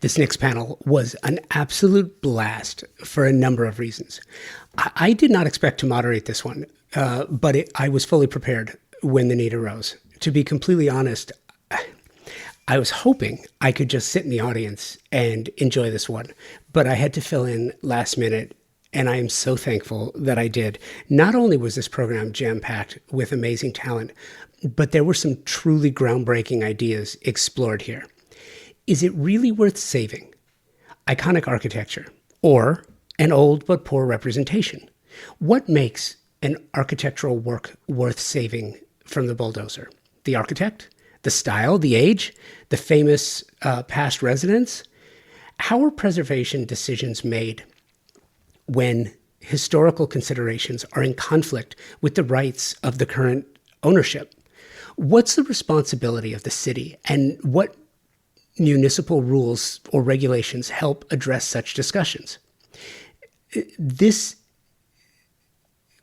This next panel was an absolute blast for a number of reasons. I did not expect to moderate this one, but I was fully prepared when the need arose. To be completely honest, I was hoping I could just sit in the audience and enjoy this one, but I had to fill in last minute, and I am so thankful that I did. Not only was this program jam-packed with amazing talent, but there were some truly groundbreaking ideas explored here. Is it really worth saving iconic architecture or an old but poor representation? What makes an architectural work worth saving from the bulldozer? The architect? The style? The age? The famous past residents? How are preservation decisions made when historical considerations are in conflict with the rights of the current ownership? What's the responsibility of the city, and what municipal rules or regulations help address such discussions? This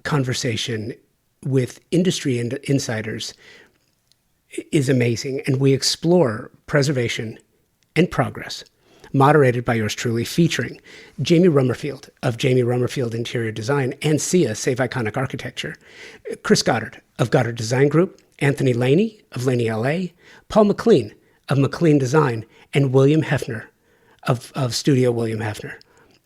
conversation with industry insiders is amazing, and we explore preservation and progress, moderated by yours truly, featuring Jamie Rummerfield of Jamie Rummerfield Interior Design and SIA, Save Iconic Architecture, Chris Goddard of Goddard Design Group, Anthony Laney of Laney LA, Paul McLean of McLean Design, and William Hefner of Studio William Hefner.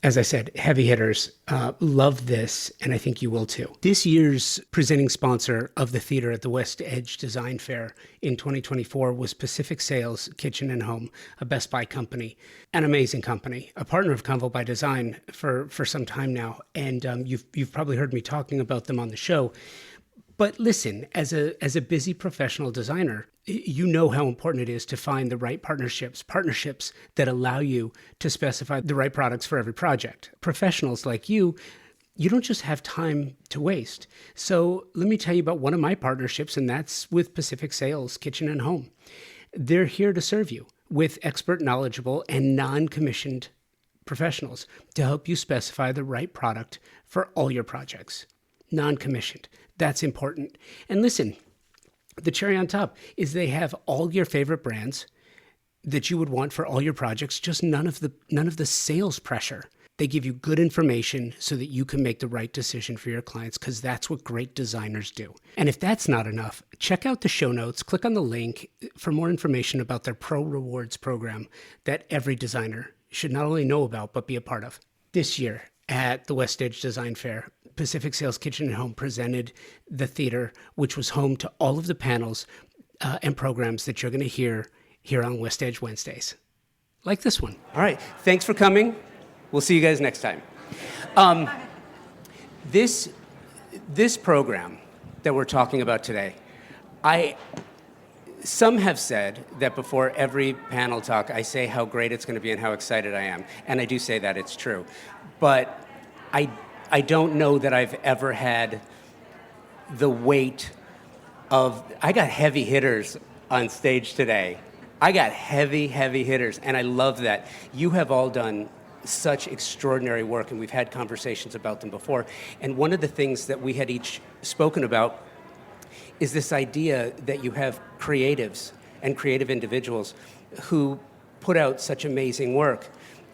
As I said, heavy hitters. Love this, and I think you will too. This year's presenting sponsor of the theater at the WestEdge Design Fair in 2024 was Pacific Sales Kitchen and Home, a Best Buy company, an amazing company, a partner of Convo by Design for some time now, and you've probably heard me talking about them on the show. But listen, as a busy professional designer, you know how important it is to find the right partnerships that allow you to specify the right products for every project. Professionals like you don't just have time to waste. So let me tell you about one of my partnerships, and that's with Pacific Sales Kitchen and Home. They're here to serve you with expert, knowledgeable, and non-commissioned professionals to help you specify the right product for all your projects. Non-commissioned. That's important. And listen, the cherry on top is they have all your favorite brands that you would want for all your projects, just none of the sales pressure. They give you good information so that you can make the right decision for your clients, because that's what great designers do. And if that's not enough, check out the show notes, click on the link for more information about their Pro Rewards program that every designer should not only know about, but be a part of. This year at the WestEdge Design Fair, Pacific Sales Kitchen and Home presented the theater, which was home to all of the panels and programs that you're going to hear here on WestEdge Wednesdays, like this one. All right, thanks for coming. We'll see you guys next time. This program that we're talking about today, some have said that before every panel talk, I say how great it's going to be and how excited I am, and I do say that, it's true. But I don't know that I've ever had the weight of, I got heavy hitters on stage today. I got heavy hitters, and I love that. You have all done such extraordinary work, and we've had conversations about them before. And one of the things that we had each spoken about is this idea that you have creatives and creative individuals who put out such amazing work.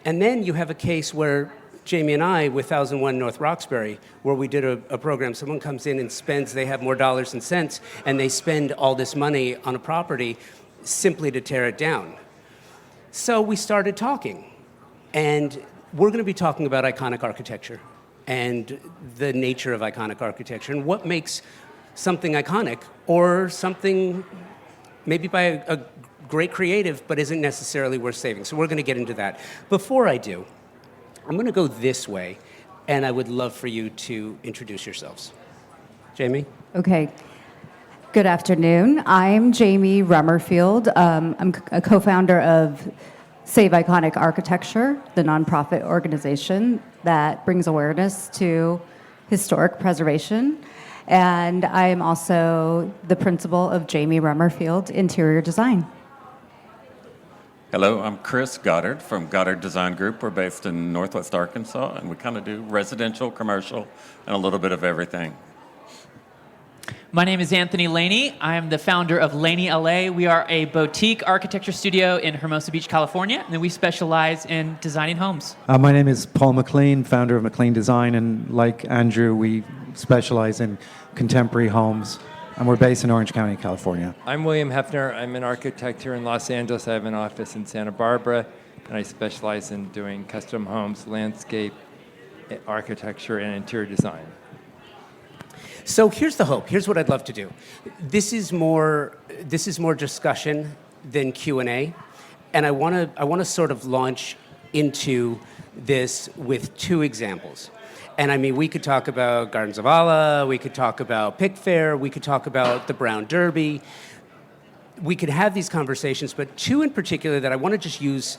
And then you have a case where Jamie and I, with 1001 North Roxbury, where we did a program, someone comes in and spends, they have more dollars and cents, and they spend all this money on a property simply to tear it down. So we started talking, and we're going to be talking about iconic architecture and the nature of iconic architecture and what makes something iconic, or something maybe by a great creative but isn't necessarily worth saving. So we're going to get into that. Before I do, I'm going to go this way, and I would love for you to introduce yourselves. Jamie? Okay. Good afternoon. I'm Jamie Rummerfield. I'm a co-founder of Save Iconic Architecture, the nonprofit organization that brings awareness to historic preservation. And I am also the principal of Jamie Rummerfield Interior Design. Hello, I'm Chris Goddard from Goddard Design Group. We're based in Northwest Arkansas, and we kind of do residential, commercial, and a little bit of everything. My name is Anthony Laney. I am the founder of Laney LA. We are a boutique architecture studio in Hermosa Beach, California, and we specialize in designing homes. My name is Paul McLean, founder of McLean Design, and like Andrew, we specialize in contemporary homes, and we're based in Orange County, California. I'm William Hefner. I'm an architect here in Los Angeles. I have an office in Santa Barbara, and I specialize in doing custom homes, landscape, architecture, and interior design. So here's the hope. Here's what I'd love to do. This is more discussion than Q&A, and I want to sort of launch into this with two examples. And I mean, we could talk about Gardens of Allah, we could talk about Pick Fair, we could talk about the Brown Derby. We could have these conversations, but two in particular that I want to just use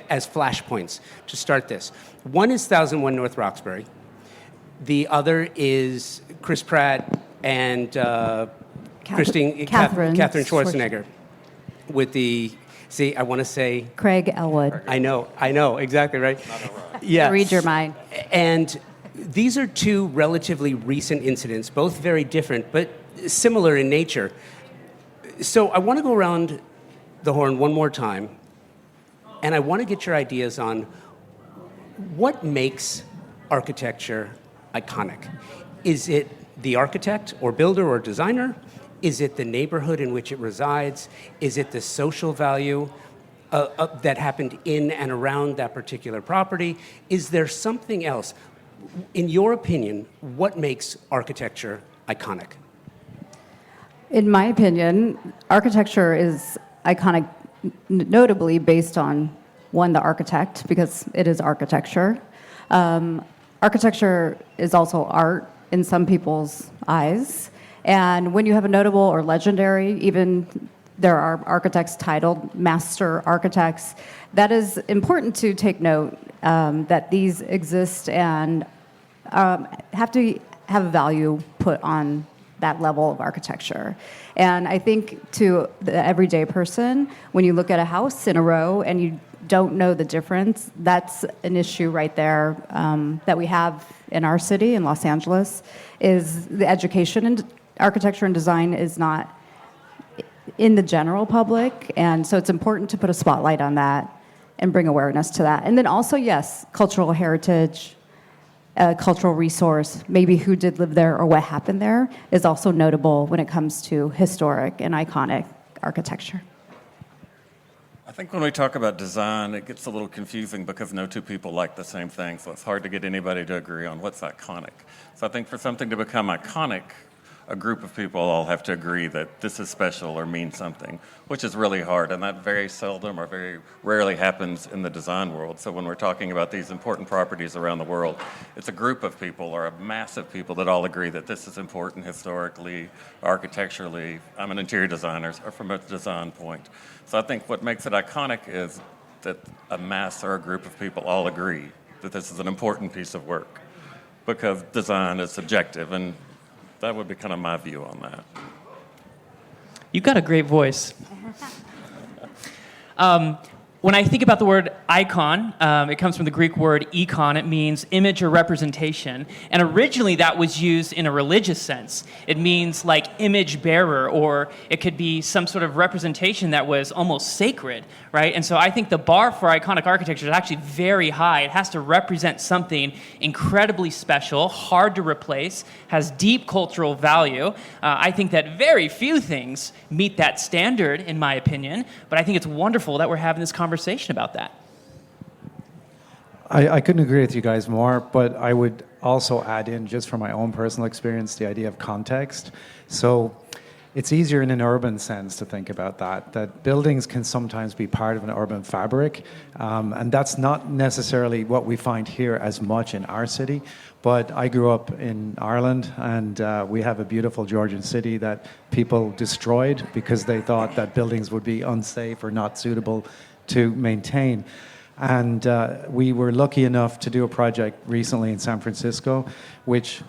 as flashpoints to start this. One is 1001 North Roxbury. The other is Chris Pratt and Catherine Schwarzenegger with the, I want to say... Craig Elwood. I know, exactly, right? Yeah. Read your mind. And these are two relatively recent incidents, both very different, but similar in nature. So I want to go around the horn one more time, and I want to get your ideas on what makes architecture iconic. Is it the architect or builder or designer? Is it the neighborhood in which it resides? Is it the social value that happened in and around that particular property? Is there something else? In your opinion, what makes architecture iconic? In my opinion, architecture is iconic notably based on, one, the architect, because it is architecture. Architecture is also art in some people's eyes. And when you have a notable or legendary, even there are architects titled master architects, that is important to take note that these exist and have to have a value put on that level of architecture. And I think to the everyday person, when you look at a house in a row and you don't know the difference, that's an issue right there that we have in our city, in Los Angeles, is the education in architecture and design is not in the general public. And so it's important to put a spotlight on that and bring awareness to that. And then also, yes, cultural heritage, cultural resource, maybe who did live there or what happened there, is also notable when it comes to historic and iconic architecture. I think when we talk about design, it gets a little confusing because no two people like the same thing, so it's hard to get anybody to agree on what's iconic. So I think for something to become iconic, a group of people all have to agree that this is special or means something, which is really hard, and that very seldom or very rarely happens in the design world. So when we're talking about these important properties around the world, it's a group of people or a mass of people that all agree that this is important historically, architecturally. I'm an interior designer, or from a design point. So I think what makes it iconic is that a mass or a group of people all agree that this is an important piece of work, because design is subjective, and that would be kind of my view on that. You've got a great voice. When I think about the word icon, it comes from the Greek word ikon. It means image or representation. And originally that was used in a religious sense. It means like image bearer, or it could be some sort of representation that was almost sacred, right? And so I think the bar for iconic architecture is actually very high. It has to represent something incredibly special, hard to replace, has deep cultural value. I think that very few things meet that standard, in my opinion, but I think it's wonderful that we're having this conversation about that. I couldn't agree with you guys more, but I would also add in, just from my own personal experience, the idea of context. So it's easier in an urban sense to think about that buildings can sometimes be part of an urban fabric, and that's not necessarily what we find here as much in our city. But I grew up in Ireland, and we have a beautiful Georgian city that people destroyed because they thought that buildings would be unsafe or not suitable to maintain. And we were lucky enough to do a project recently in San Francisco, which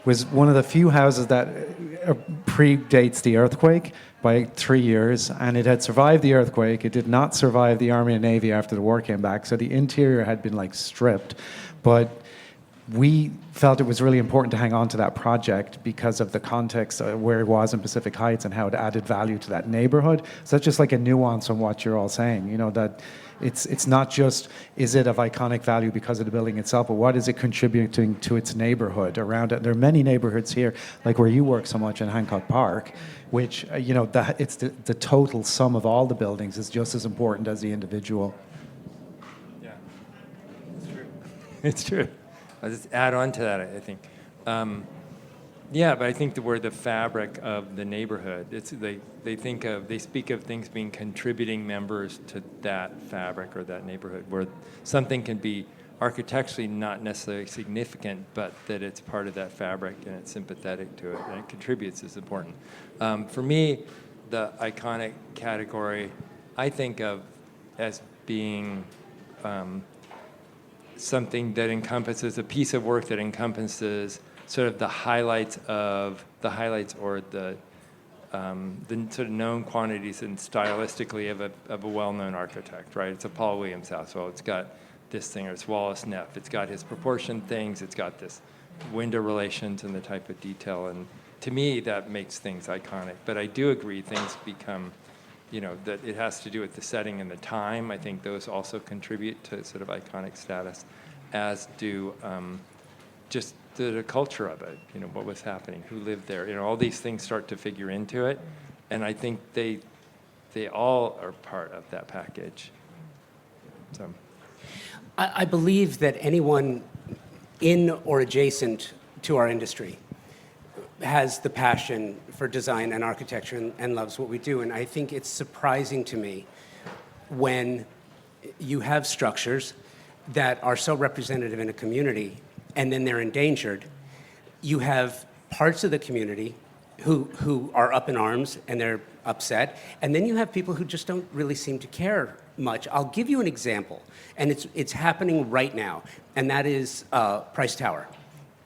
was one of the few houses that predates the earthquake by 3 years, and it had survived the earthquake. It did not survive the Army and Navy after the war came back, so the interior had been stripped. But we felt it was really important to hang on to that project because of the context of where it was in Pacific Heights and how it added value to that neighborhood. So that's just like a nuance on what you're all saying, you know, that it's not just, is it of iconic value because of the building itself, but what is it contributing to its neighborhood around it? There are many neighborhoods here, like where you work so much in Hancock Park, which, you know, it's the total sum of all the buildings is just as important as the individual. Yeah, it's true. It's true. I'll just add on to that, I think. Yeah, but I think we're the fabric of the neighborhood. They speak of things being contributing members to that fabric or that neighborhood, where something can be architecturally not necessarily significant, but that it's part of that fabric and it's sympathetic to it and it contributes is important. For me, the iconic category I think of as being something that encompasses a piece of work that encompasses sort of the highlights or the sort of known quantities and stylistically of a well-known architect, right? It's a Paul Williams house. Well, it's got this thing, or it's Wallace Neff. It's got his proportion things. It's got this window relations and the type of detail. And to me, that makes things iconic. But I do agree things become, you know, that it has to do with the setting and the time. I think those also contribute to sort of iconic status, as do just the culture of it, you know, what was happening, who lived there, you know, all these things start to figure into it, and I think they all are part of that package. So, I believe that anyone in or adjacent to our industry has the passion for design and architecture and loves what we do, and I think it's surprising to me when you have structures that are so representative in a community and then they're endangered. You have parts of the community who are up in arms and they're upset, and then you have people who just don't really seem to care much. I'll give you an example, and it's happening right now, and that is Price Tower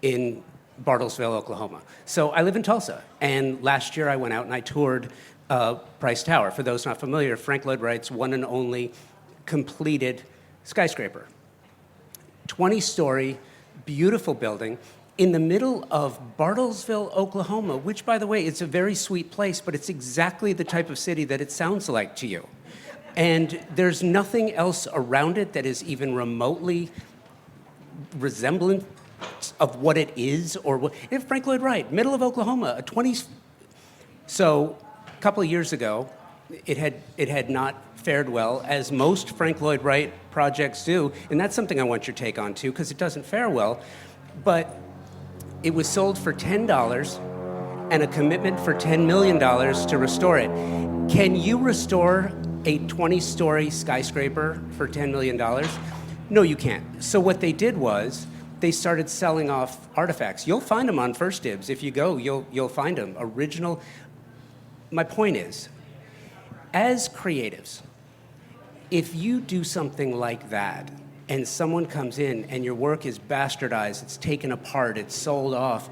in Bartlesville, Oklahoma. So I live in Tulsa, and last year I went out and I toured Price Tower. For those not familiar, Frank Lloyd Wright's one and only completed skyscraper. 20-story, beautiful building in the middle of Bartlesville, Oklahoma, which, by the way, it's a very sweet place, but it's exactly the type of city that it sounds like to you. And there's nothing else around it that is even remotely resemblant of what it is, or what. If Frank Lloyd Wright, middle of Oklahoma, a 20. So, a couple of years ago, it had not fared well, as most Frank Lloyd Wright projects do, and that's something I want your take on too, because it doesn't fare well. But it was sold for $10 and a commitment for $10 million to restore it. Can you restore a 20-story skyscraper for $10 million? No, you can't. So what they did was they started selling off artifacts. You'll find them on First Dibs. If you go, you'll find them. Original. My point is, as creatives, if you do something like that and someone comes in and your work is bastardized, it's taken apart, it's sold off,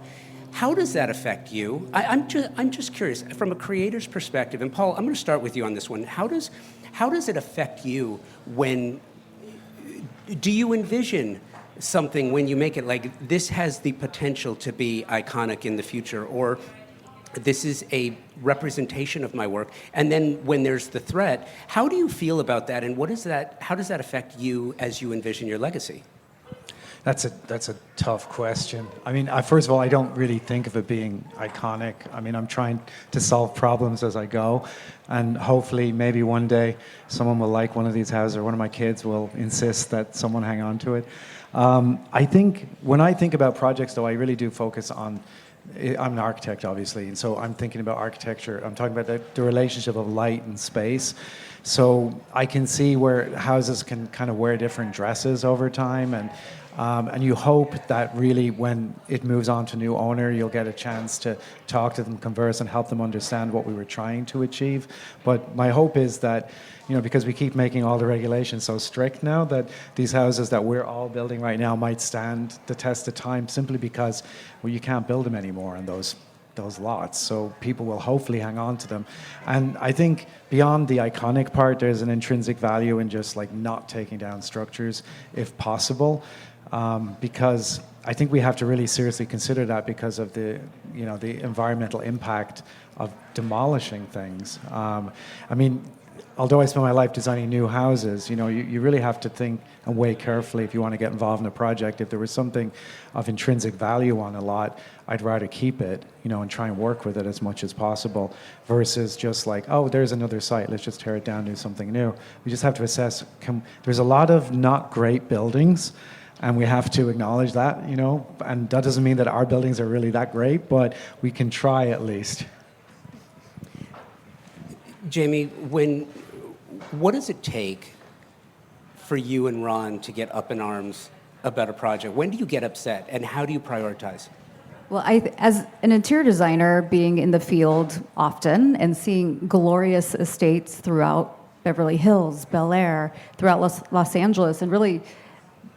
how does that affect you? I'm just curious, from a creator's perspective, and Paul, I'm going to start with you on this one. How does it affect you do you envision something when you make it like this has the potential to be iconic in the future, or this is a representation of my work, and then when there's the threat, how do you feel about that, and how does that affect you as you envision your legacy? That's a tough question. I mean, first of all, I don't really think of it being iconic. I mean, I'm trying to solve problems as I go, and hopefully maybe one day someone will like one of these houses, or one of my kids will insist that someone hang on to it. I think when I think about projects, though, I really do focus on, I'm an architect, obviously, and so I'm thinking about architecture. I'm talking about the relationship of light and space. So I can see where houses can kind of wear different dresses over time, and you hope that really when it moves on to new owner, you'll get a chance to talk to them, converse, and help them understand what we were trying to achieve. But my hope is that, you know, because we keep making all the regulations so strict now, that these houses that we're all building right now might stand the test of time, simply because, well, you can't build them anymore on those lots. So people will hopefully hang on to them. And I think beyond the iconic part, there's an intrinsic value in just like not taking down structures if possible. because I think we have to really seriously consider that because of the environmental impact of demolishing things. I mean, although I spend my life designing new houses, you really have to think and weigh carefully if you want to get involved in a project. If there was something of intrinsic value on a lot, I'd rather keep it, and try and work with it as much as possible, versus just like, oh, there's another site, let's just tear it down, do something new. We just have to assess, there's a lot of not great buildings, and we have to acknowledge that, and that doesn't mean that our buildings are really that great, but we can try at least. Jamie, what does it take for you and Ron to get up in arms about a project? When do you get upset, and how do you prioritize? Well, as an interior designer, being in the field often and seeing glorious estates throughout Beverly Hills, Bel Air, throughout Los Angeles, and really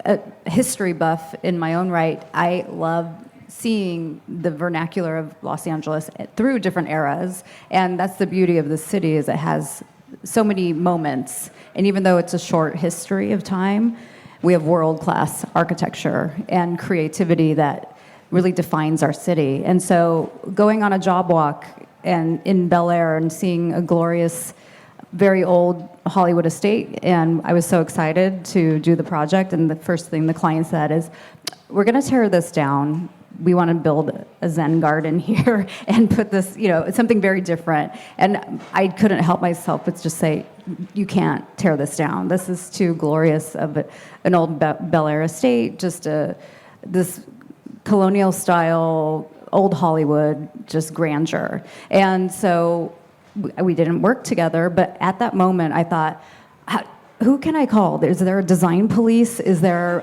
a history buff in my own right, I love seeing the vernacular of Los Angeles through different eras. And that's the beauty of the city, is it has so many moments. And even though it's a short history of time, we have world-class architecture and creativity that really defines our city. And so going on a job walk and in Bel Air and seeing a glorious, very old Hollywood estate, and I was so excited to do the project, and the first thing the client said is, we're gonna tear this down. We want to build a Zen garden here and put this, something very different. And I couldn't help myself but just say, you can't tear this down. This is too glorious of an old Bel Air estate, just this colonial style, old Hollywood, just grandeur. And so we didn't work together, but at that moment I thought, who can I call? Is there a design police? Is there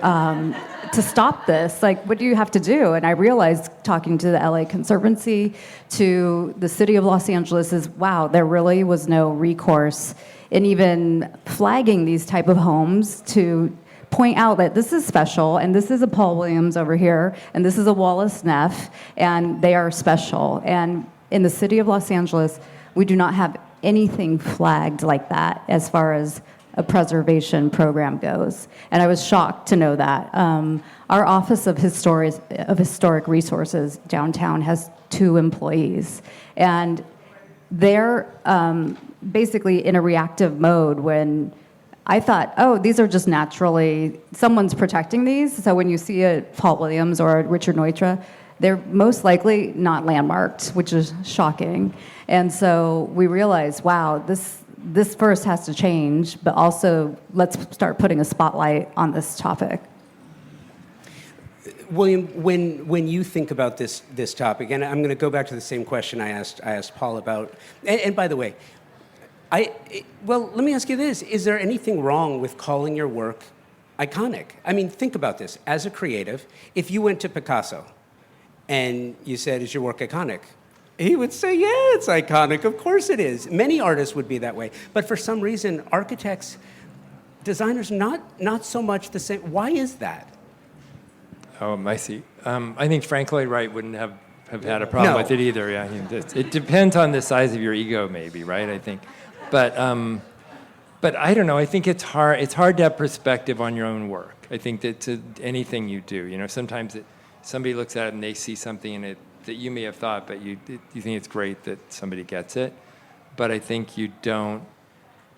to stop this? Like, what do you have to do? And I realized, talking to the LA Conservancy, to the city of Los Angeles, is wow, there really was no recourse in even flagging these type of homes to point out that this is special, and this is a Paul Williams over here, and this is a Wallace Neff, and they are special. And in the city of Los Angeles, we do not have anything flagged like that as far as a preservation program goes. And I was shocked to know that. Our Office of Historic Resources downtown has 2 employees, and they're basically in a reactive mode when I thought, oh, these are just naturally, someone's protecting these. So when you see a Paul Williams or a Richard Neutra, they're most likely not landmarked, which is shocking. And so we realized, wow, this first has to change, but also let's start putting a spotlight on this topic. William, when you think about this topic, and I'm going to go back to the same question I asked Paul about, and by the way, let me ask you this. Is there anything wrong with calling your work iconic? I mean, think about this. As a creative, if you went to Picasso and you said, is your work iconic? He would say, yeah, it's iconic. Of course it is. Many artists would be that way. But for some reason, architects, designers, not so much the same. Why is that? Oh, I see. I think Frank Lloyd Wright wouldn't have had a problem with it either. Yeah, it depends on the size of your ego, maybe, right? I think. But I don't know. I think it's hard. It's hard to have perspective on your own work. I think that to anything you do, sometimes somebody looks at it and they see something in it that you may have thought, but you think it's great that somebody gets it. But I think you don't.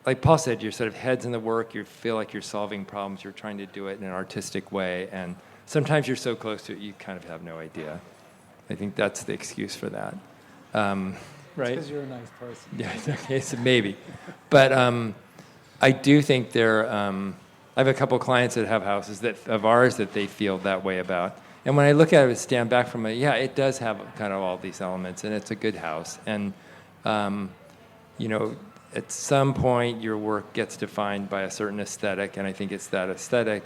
Like Paul said, you're sort of heads in the work. You feel like you're solving problems. You're trying to do it in an artistic way, and sometimes you're so close to it, you kind of have no idea. I think that's the excuse for that. Right? Because you're a nice person. Yeah, okay, so maybe. But I do think I have a couple clients that have houses of ours that they feel that way about. And when I look at it, stand back from it, yeah, it does have kind of all these elements, and it's a good house. And, at some point, your work gets defined by a certain aesthetic, and I think it's that aesthetic,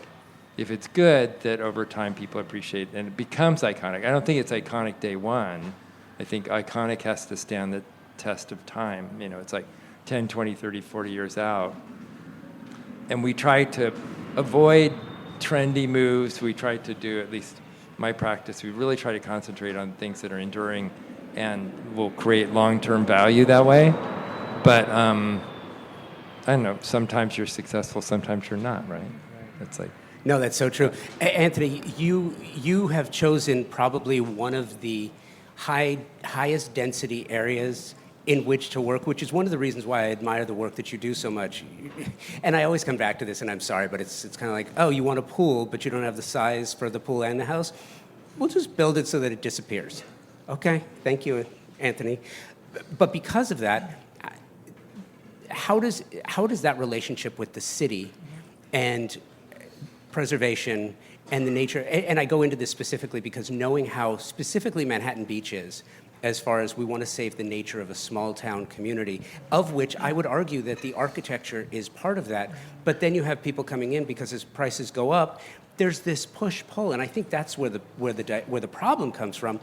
if it's good, that over time people appreciate, and it becomes iconic. I don't think it's iconic day one. I think iconic has to stand the test of time. It's like 10, 20, 30, 40 years out. And we try to avoid trendy moves. We try to do, at least my practice, we really try to concentrate on things that are enduring and will create long-term value that way. But I don't know, sometimes you're successful, sometimes you're not, right? It's like, No, that's so true. Anthony, you have chosen probably one of the highest density areas in which to work, which is one of the reasons why I admire the work that you do so much. And I always come back to this, and I'm sorry, but it's kind of like, oh, you want a pool, but you don't have the size for the pool and the house? We'll just build it so that it disappears. Okay, thank you, Anthony. But because of that, how does that relationship with the city and preservation and the nature, and I go into this specifically because knowing how specifically Manhattan Beach is, as far as we want to save the nature of a small town community, of which I would argue that the architecture is part of that, but then you have people coming in because as prices go up, there's this push-pull, and I think that's where the problem comes from.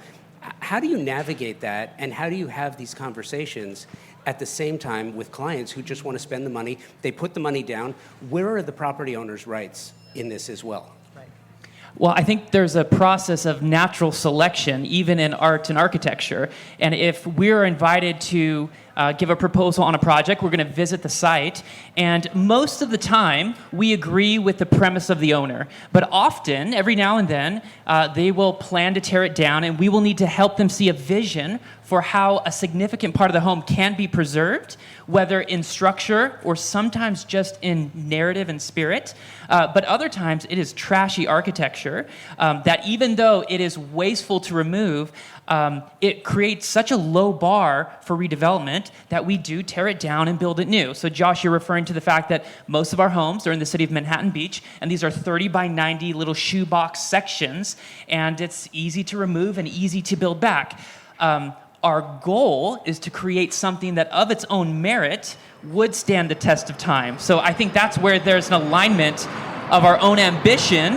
How do you navigate that, and how do you have these conversations at the same time with clients who just want to spend the money, they put the money down? Where are the property owner's rights in this as well? Well, I think there's a process of natural selection, even in art and architecture. And if we're invited to give a proposal on a project, we're going to visit the site. And most of the time, we agree with the premise of the owner. But often, every now and then, they will plan to tear it down, and we will need to help them see a vision for how a significant part of the home can be preserved, whether in structure or sometimes just in narrative and spirit. But other times it is trashy architecture that even though it is wasteful to remove, it creates such a low bar for redevelopment that we do tear it down and build it new. So Josh, you're referring to the fact that most of our homes are in the city of Manhattan Beach, and these are 30 by 90 little shoebox sections, and it's easy to remove and easy to build back. Our goal is to create something that of its own merit would stand the test of time. So I think that's where there's an alignment of our own ambition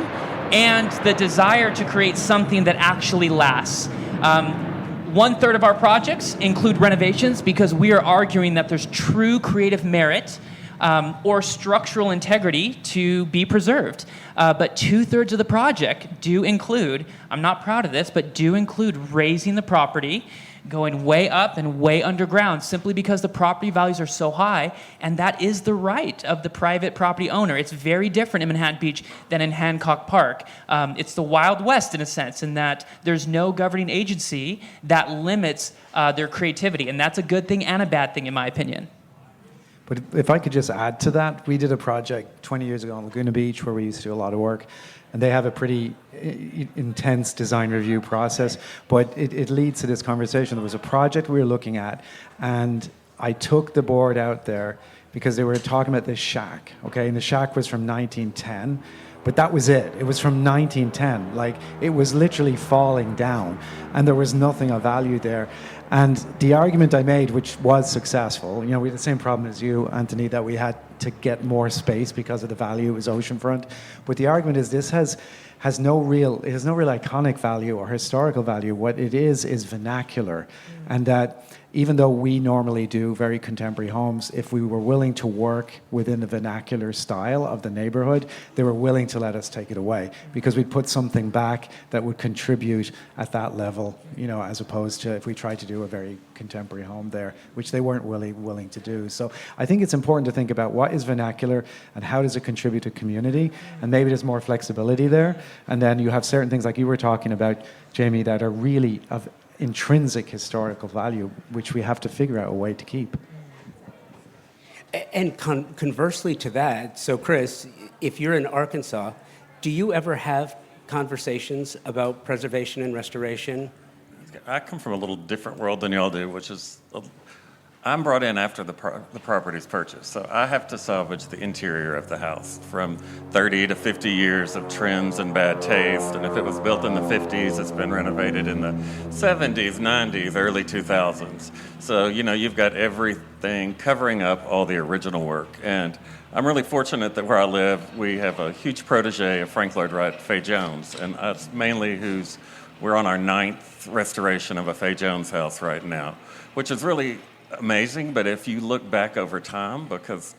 and the desire to create something that actually lasts. 1/3 of our projects include renovations because we are arguing that there's true creative merit or structural integrity to be preserved. But 2/3 of the project do include, I'm not proud of this, but do include raising the property, going way up and way underground simply because the property values are so high, and that is the right of the private property owner. It's very different in Manhattan Beach than in Hancock Park. It's the Wild West in a sense, in that there's no governing agency that limits their creativity, and that's a good thing and a bad thing in my opinion. But if I could just add to that, we did a project 20 years ago on Laguna Beach where we used to do a lot of work, and they have a pretty intense design review process, but it leads to this conversation. There was a project we were looking at, and I took the board out there because they were talking about this shack, okay? And the shack was from 1910, but that was it. It was from 1910. Like, it was literally falling down, and there was nothing of value there. And the argument I made, which was successful, we had the same problem as you, Anthony, that we had to get more space because of the value. It was oceanfront. But the argument is this has no real iconic value or historical value. What it is vernacular. And that even though we normally do very contemporary homes, if we were willing to work within the vernacular style of the neighborhood, they were willing to let us take it away because we'd put something back that would contribute at that level, as opposed to if we tried to do a very contemporary home there, which they weren't really willing to do. So I think it's important to think about what is vernacular and how does it contribute to community, and maybe there's more flexibility there. And then you have certain things like you were talking about, Jamie, that are really of intrinsic historical value, which we have to figure out a way to keep. And conversely to that, so Chris, if you're in Arkansas, do you ever have conversations about preservation and restoration? I come from a little different world than y'all do, which is I'm brought in after the property's purchased, so I have to salvage the interior of the house from 30 to 50 years of trends and bad taste. And if it was built in the 50s, it's been renovated in the 70s, 90s, early 2000s. So, you've got everything covering up all the original work. And I'm really fortunate that where I live, we have a huge protege of Frank Lloyd Wright, Fay Jones, and that's mainly we're on our 9th restoration of a Fay Jones house right now, which is really amazing. But if you look back over time, because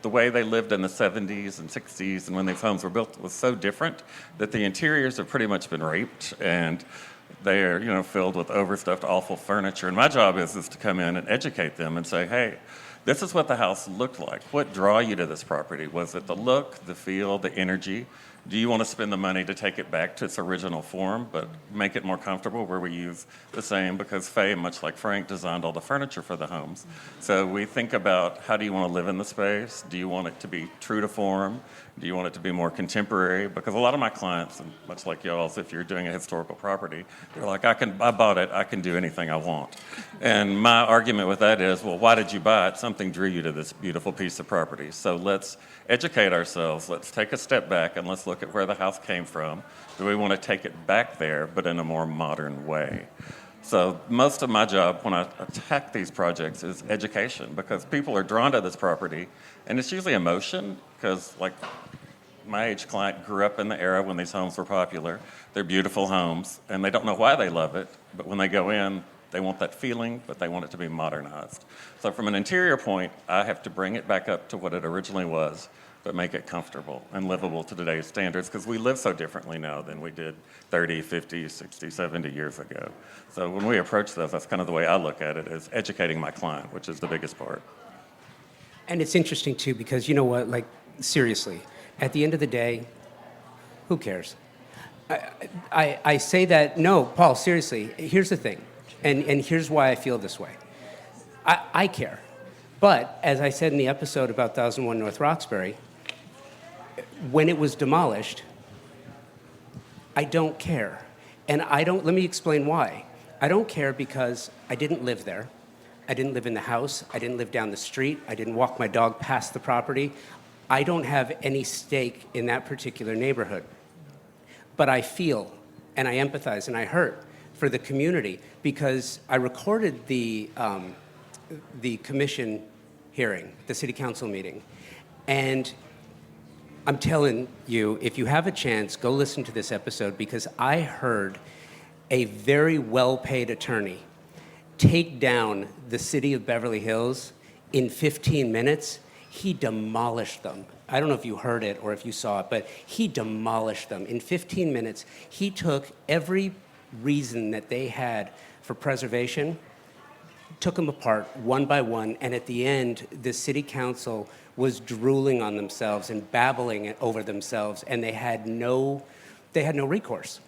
the way they lived in the 70s and 60s and when these homes were built was so different that the interiors have pretty much been raped, and they are, filled with overstuffed, awful furniture. And my job is to come in and educate them and say, hey, this is what the house looked like. What draw you to this property? Was it the look, the feel, the energy? Do you want to spend the money to take it back to its original form, but make it more comfortable where we use the same? Because Faye, much like Frank, designed all the furniture for the homes. So we think about, how do you want to live in the space? Do you want it to be true to form? Do you want it to be more contemporary? Because a lot of my clients, and much like y'all's, if you're doing a historical property, they're like, I bought it, I can do anything I want. And my argument with that is, well, why did you buy it? Something drew you to this beautiful piece of property. So let's educate ourselves. Let's take a step back and let's look at where the house came from. Do we want to take it back there, but in a more modern way? So most of my job when I attack these projects is education, because people are drawn to this property, and it's usually emotion, because like my age client grew up in the era when these homes were popular. They're beautiful homes, and they don't know why they love it, but when they go in, they want that feeling, but they want it to be modernized. So from an interior point, I have to bring it back up to what it originally was, but make it comfortable and livable to today's standards, because we live so differently now than we did 30, 50, 60, 70 years ago. So when we approach this, that's kind of the way I look at it, is educating my client, which is the biggest part. And it's interesting, too, because you know what, like, seriously, at the end of the day, who cares? I say that, no, Paul, seriously, here's the thing, and here's why I feel this way. I care. But, as I said in the episode about 1001 North Roxbury, when it was demolished, I don't care. And let me explain why. I don't care because I didn't live there. I didn't live in the house. I didn't live down the street. I didn't walk my dog past the property. I don't have any stake in that particular neighborhood. But I feel, and I empathize, and I hurt for the community, because I recorded the commission hearing, the city council meeting. And I'm telling you, if you have a chance, go listen to this episode, because I heard a very well-paid attorney take down the city of Beverly Hills in 15 minutes. He demolished them. I don't know if you heard it or if you saw it, but he demolished them. In 15 minutes, he took every reason that they had for preservation, took them apart one by one, and at the end, the city council was drooling on themselves and babbling over themselves, and they had no recourse.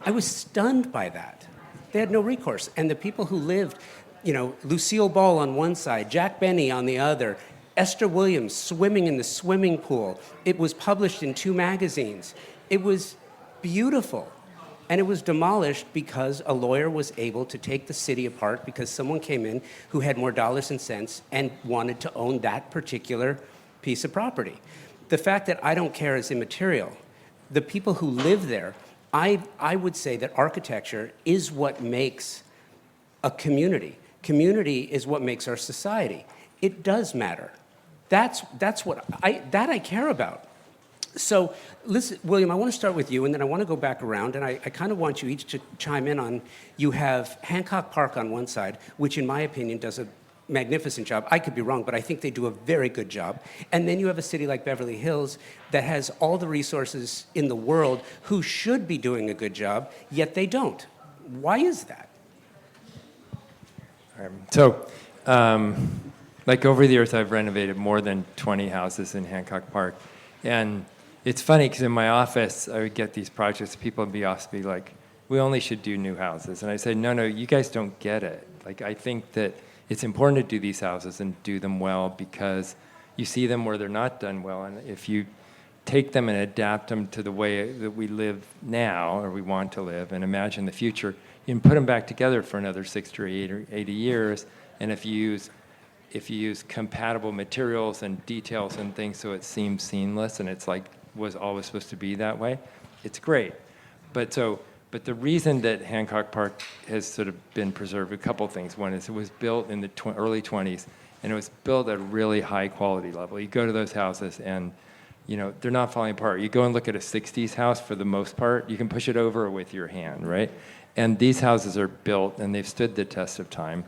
I was stunned by that. They had no recourse. And the people who lived, Lucille Ball on one side, Jack Benny on the other, Esther Williams swimming in the swimming pool. It was published in 2 magazines. It was beautiful. And it was demolished because a lawyer was able to take the city apart, because someone came in who had more dollars and cents and wanted to own that particular piece of property. The fact that I don't care is immaterial. The people who live there, I would say that architecture is what makes a community. Community is what makes our society. It does matter. That's what I care about. So, listen, William, I want to start with you, and then I want to go back around, and I kind of want you each to chime in on, you have Hancock Park on one side, which in my opinion does a magnificent job. I could be wrong, but I think they do a very good job. And then you have a city like Beverly Hills that has all the resources in the world, who should be doing a good job, yet they don't. Why is that? So, like over the years, I've renovated more than 20 houses in Hancock Park. And it's funny, because in my office, I would get these projects, people would be like, we only should do new houses. And I said, no, you guys don't get it. Like, I think that it's important to do these houses and do them well, because you see them where they're not done well. And if you take them and adapt them to the way that we live now, or we want to live, and imagine the future, you can put them back together for another 60 or 80 years. And if you use compatible materials and details and things so it seems seamless and it's like was always supposed to be that way, it's great. But the reason that Hancock Park has sort of been preserved, a couple things. One is it was built in the early 20s, and it was built at a really high quality level. You go to those houses and they're not falling apart. You go and look at a 60s house, for the most part, you can push it over with your hand, right? And these houses are built and they've stood the test of time.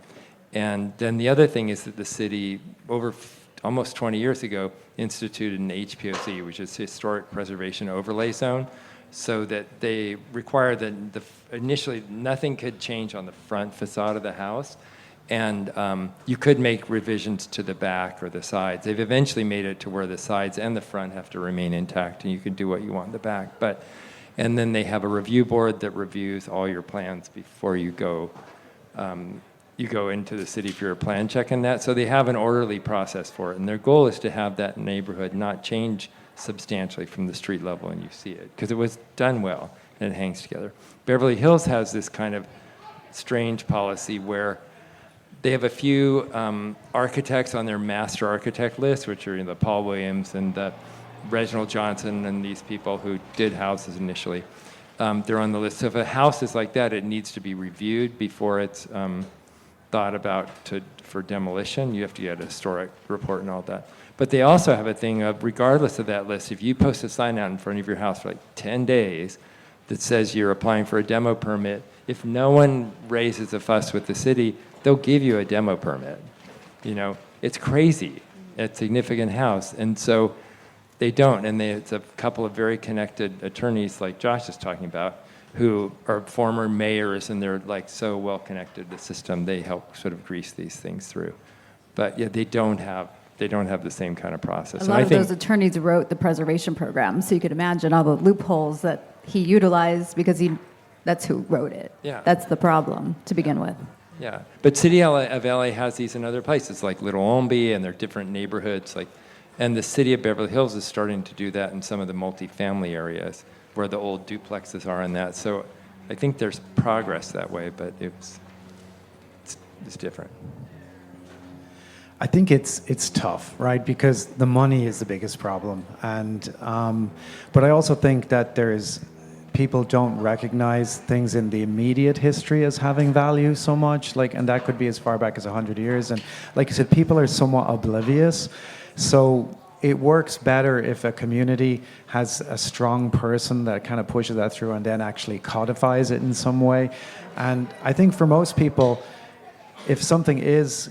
And then the other thing is that the city, over almost 20 years ago, instituted an HPOZ, which is Historic Preservation Overlay Zone, so that they require that initially nothing could change on the front facade of the house, And you could make revisions to the back or the sides. They've eventually made it to where the sides and the front have to remain intact, and you can do what you want in the back. And then they have a review board that reviews all your plans before you go into the city for your plan check and that. So they have an orderly process for it. And their goal is to have that neighborhood not change substantially from the street level and you see it, because it was done well and it hangs together. Beverly Hills has this kind of strange policy where they have a few architects on their master architect list, which are the Paul Williams and the Reginald Johnson and these people who did houses initially. They're on the list. So if a house is like that, it needs to be reviewed before it's thought about for demolition. You have to get a historic report and all that. But they also have a thing of, regardless of that list, if you post a sign out in front of your house for like 10 days that says you're applying for a demo permit, if no one raises a fuss with the city, they'll give you a demo permit. It's crazy. It's a significant house. And so they don't. And it's a couple of very connected attorneys like Josh is talking about who are former mayors, and they're like so well connected to the system. They help sort of grease these things through. But yeah, they don't have the same kind of process. A lot of those attorneys wrote the preservation program, so you could imagine all the loopholes that he utilized because that's who wrote it. Yeah. That's the problem to begin with. Yeah, but City of LA has these in other places, like Little Ombi, and they're different neighborhoods. And the City of Beverly Hills is starting to do that in some of the multifamily areas where the old duplexes are and that. So I think there's progress that way, but it's different. I think it's tough, right? Because the money is the biggest problem, and but I also think that people don't recognize things in the immediate history as having value so much, and that could be as far back as 100 years. And like you said, people are somewhat oblivious, so it works better if a community has a strong person that kind of pushes that through and then actually codifies it in some way. And I think for most people, if something is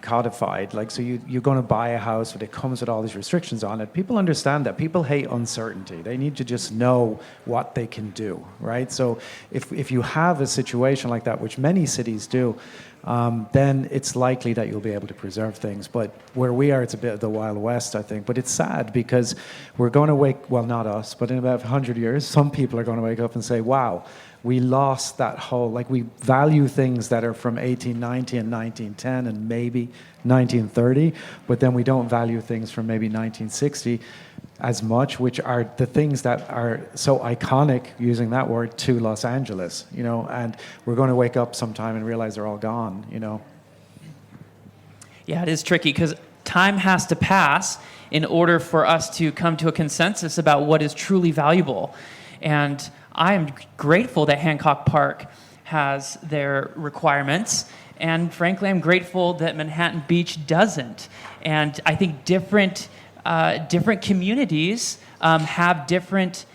codified, so you're going to buy a house but it comes with all these restrictions on it, people understand that. People hate uncertainty. They need to just know what they can do, right? So if you have a situation like that, which many cities do, then it's likely that you'll be able to preserve things. But where we are, it's a bit of the Wild West, I think. But it's sad because we're going to not us, but in about 100 years, some people are going to wake up and say, wow, we lost that whole, we value things that are from 1890 and 1910 and maybe 1930, but then we don't value things from maybe 1960 as much, which are the things that are so iconic, using that word, to Los Angeles, and we're going to wake up sometime and realize they're all gone, Yeah, it is tricky because time has to pass in order for us to come to a consensus about what is truly valuable. And I am grateful that Hancock Park has their requirements, and frankly, I'm grateful that Manhattan Beach doesn't. And I think different communities have different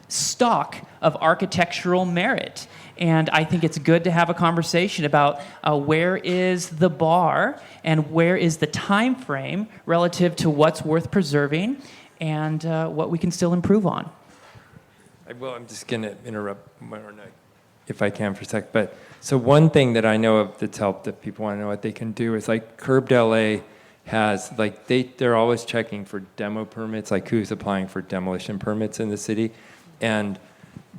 stock of architectural merit. And I think it's good to have a conversation about where is the bar and where is the time frame relative to what's worth preserving and what we can still improve on. Well, I'm just going to interrupt, if I can, for a sec. But so one thing that I know of that's helped, that people want to know what they can do, is Curbed LA has, they're always checking for demo permits, who's applying for demolition permits in the city. And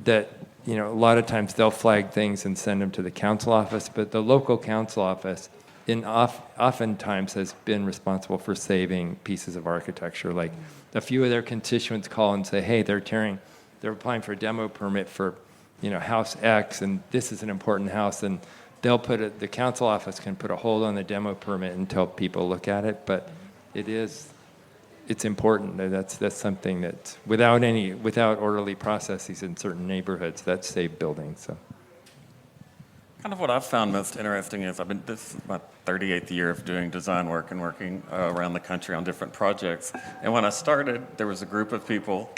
that, a lot of times they'll flag things and send them to the council office, but the local council office oftentimes has been responsible for saving pieces of architecture. A few of their constituents call and say, hey, they're applying for a demo permit for, house X, and this is an important house, and the council office can put a hold on the demo permit until people look at it. But it's important. That's something that without orderly processes in certain neighborhoods, that save buildings. So. Kind of what I've found most interesting is this is my 38th year of doing design work and working around the country on different projects. And when I started, there was a group of people.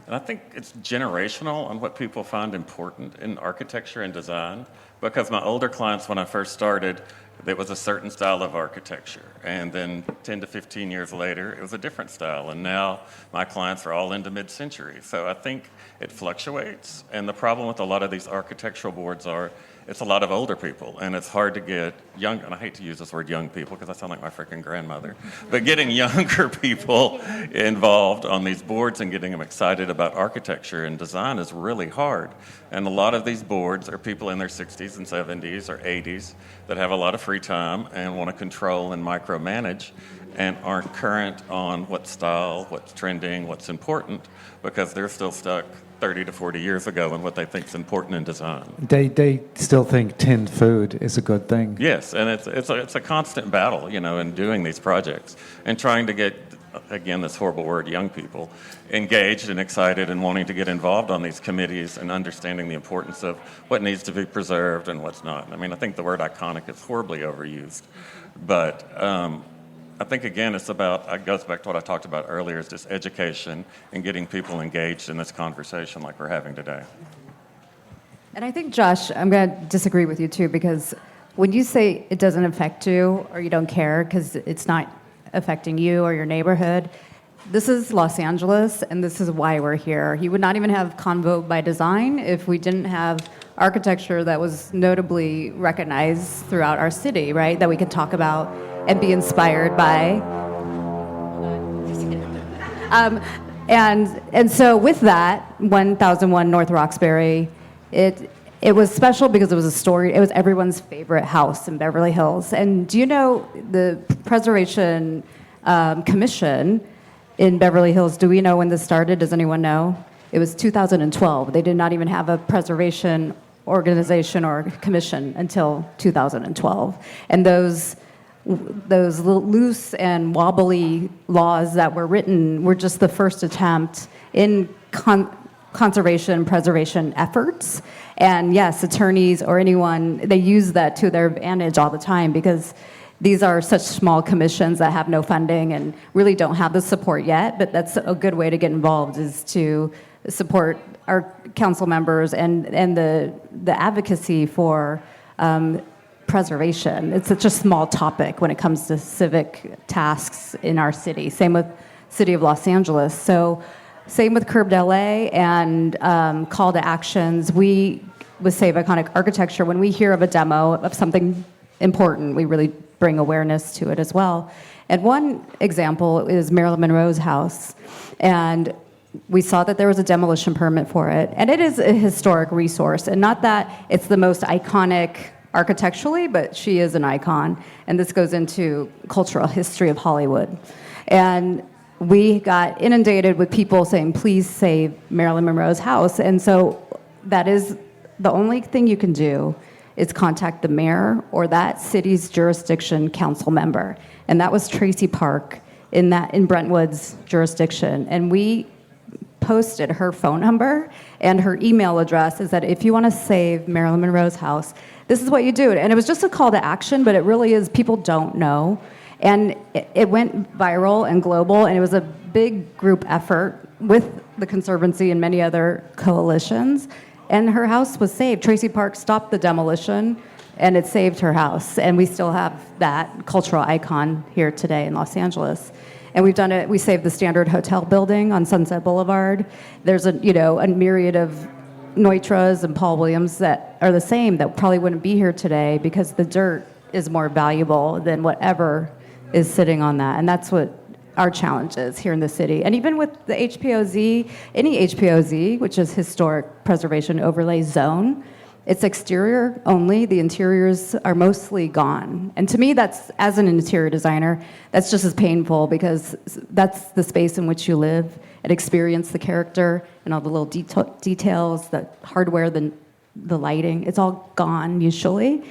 And I think it's generational on what people find important in architecture and design, because my older clients, when I first started, it was a certain style of architecture. And then 10 to 15 years later, it was a different style. And now my clients are all into mid-century. So I think it fluctuates. And the problem with a lot of these architectural boards are it's a lot of older people, and it's hard to get young, and I hate to use this word young people because I sound like my freaking grandmother, but getting younger people involved on these boards and getting them excited about architecture and design is really hard. And a lot of these boards are people in their 60s and 70s or 80s that have a lot of free time and want to control and micromanage and aren't current on what style, what's trending, what's important, because they're still stuck 30 to 40 years ago and what they think is important in design. They still think tinned food is a good thing. Yes, and it's a constant battle, in doing these projects and trying to get, again, this horrible word, young people, engaged and excited and wanting to get involved on these committees and understanding the importance of what needs to be preserved and what's not. I mean, I think the word iconic is horribly overused, but I think, again, it goes back to what I talked about earlier, is just education and getting people engaged in this conversation like we're having today. And I think, Josh, I'm going to disagree with you too, because when you say it doesn't affect you or you don't care because it's not affecting you or your neighborhood, this is Los Angeles, and this is why we're here. You would not even have Convo by design if we didn't have architecture that was notably recognized throughout our city, right? That we could talk about and be inspired by. And so with that, 1001 North Roxbury, it was special because it was a story. It was everyone's favorite house in Beverly Hills. And do you know the Preservation Commission in Beverly Hills, do we know when this started? Does anyone know? It was 2012. They did not even have a preservation organization or commission until 2012. And those loose and wobbly laws that were written were just the first attempt in conservation preservation efforts. And yes, attorneys or anyone, they use that to their advantage all the time because these are such small commissions that have no funding and really don't have the support yet. But that's a good way to get involved, is to support our council members and the advocacy for preservation. It's such a small topic when it comes to civic tasks in our city. Same with City of Los Angeles. So same with Curbed LA and call to actions. We, with Save Iconic Architecture, when we hear of a demo of something important, we really bring awareness to it as well. And one example is Marilyn Monroe's house. And we saw that there was a demolition permit for it. And it is a historic resource. And not that it's the most iconic architecturally, but she is an icon. And this goes into cultural history of Hollywood. And we got inundated with people saying, please save Marilyn Monroe's house. And so that is the only thing you can do is contact the mayor or that city's jurisdiction council member. And that was Tracy Park in Brentwood's jurisdiction. And we posted her phone number and her email address, is that if you want to save Marilyn Monroe's house, this is what you do. And it was just a call to action, but it really is, people don't know. And it went viral and global, and it was a big group effort with the Conservancy and many other coalitions. And her house was saved. Tracy Park stopped the demolition, and it saved her house. And we still have that cultural icon here today in Los Angeles. And we've done it. We saved the Standard Hotel building on Sunset Boulevard. There's a myriad of Neutras and Paul Williams that are the same that probably wouldn't be here today because the dirt is more valuable than whatever is sitting on that. And that's what our challenge is here in the city. And even with the HPOZ, any HPOZ, which is Historic Preservation Overlay Zone, it's exterior only. The interiors are mostly gone. And to me, that's, as an interior designer, that's just as painful because that's the space in which you live and experience the character and all the little details, the hardware, the lighting. It's all gone usually.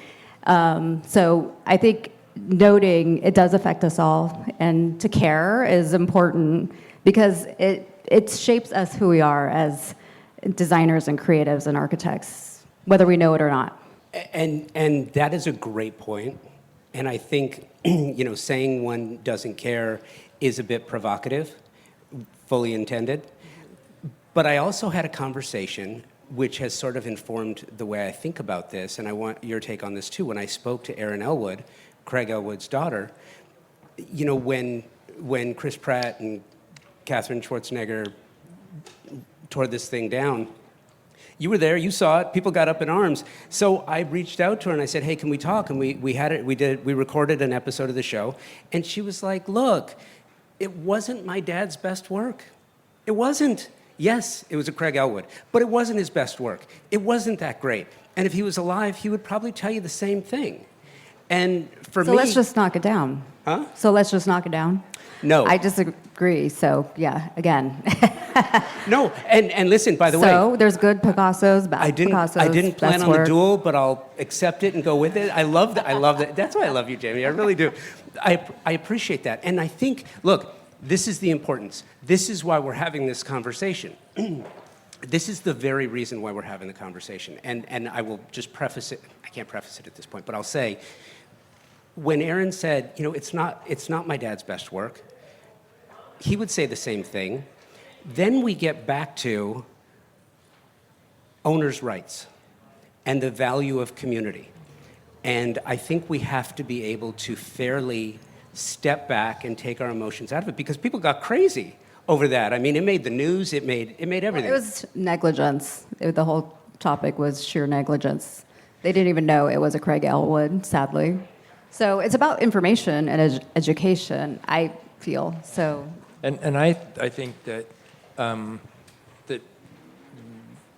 So I think noting it does affect us all, and to care is important because it shapes us who we are as designers and creatives and architects, whether we know it or not. And that is a great point. And I think saying one doesn't care is a bit provocative, fully intended. But I also had a conversation which has sort of informed the way I think about this, and I want your take on this too. When I spoke to Erin Elwood, Craig Elwood's daughter, you know, when Chris Pratt and Katherine Schwarzenegger tore this thing down, you were there, you saw it, people got up in arms. So I reached out to her and I said, hey, can we talk? And we recorded an episode of the show, and she was like, look, it wasn't my dad's best work. It wasn't. Yes, it was a Craig Elwood, but it wasn't his best work. It wasn't that great. And if he was alive, he would probably tell you the same thing. And for me... So let's just knock it down. Huh? So let's just knock it down? No. I disagree, so yeah, again. No, and listen, by the way... So there's good Picassos, bad Picassos. I didn't plan best on the work. duel, but I'll accept it and go with it. I love that. That's why I love you, Jamie. I really do. I appreciate that. And I think, look, this is the importance. This is why we're having this conversation. This is the very reason why we're having the conversation. And I will just preface it. I can't preface it at this point, but I'll say, when Aaron said, you know, it's not my dad's best work, he would say the same thing. Then we get back to owners' rights and the value of community. And I think we have to be able to fairly step back and take our emotions out of it, because people got crazy over that. I mean, it made the news, it made everything. It was negligence. The whole topic was sheer negligence. They didn't even know it was a Craig Elwood, sadly. So it's about information and education, I feel. So. And I think that that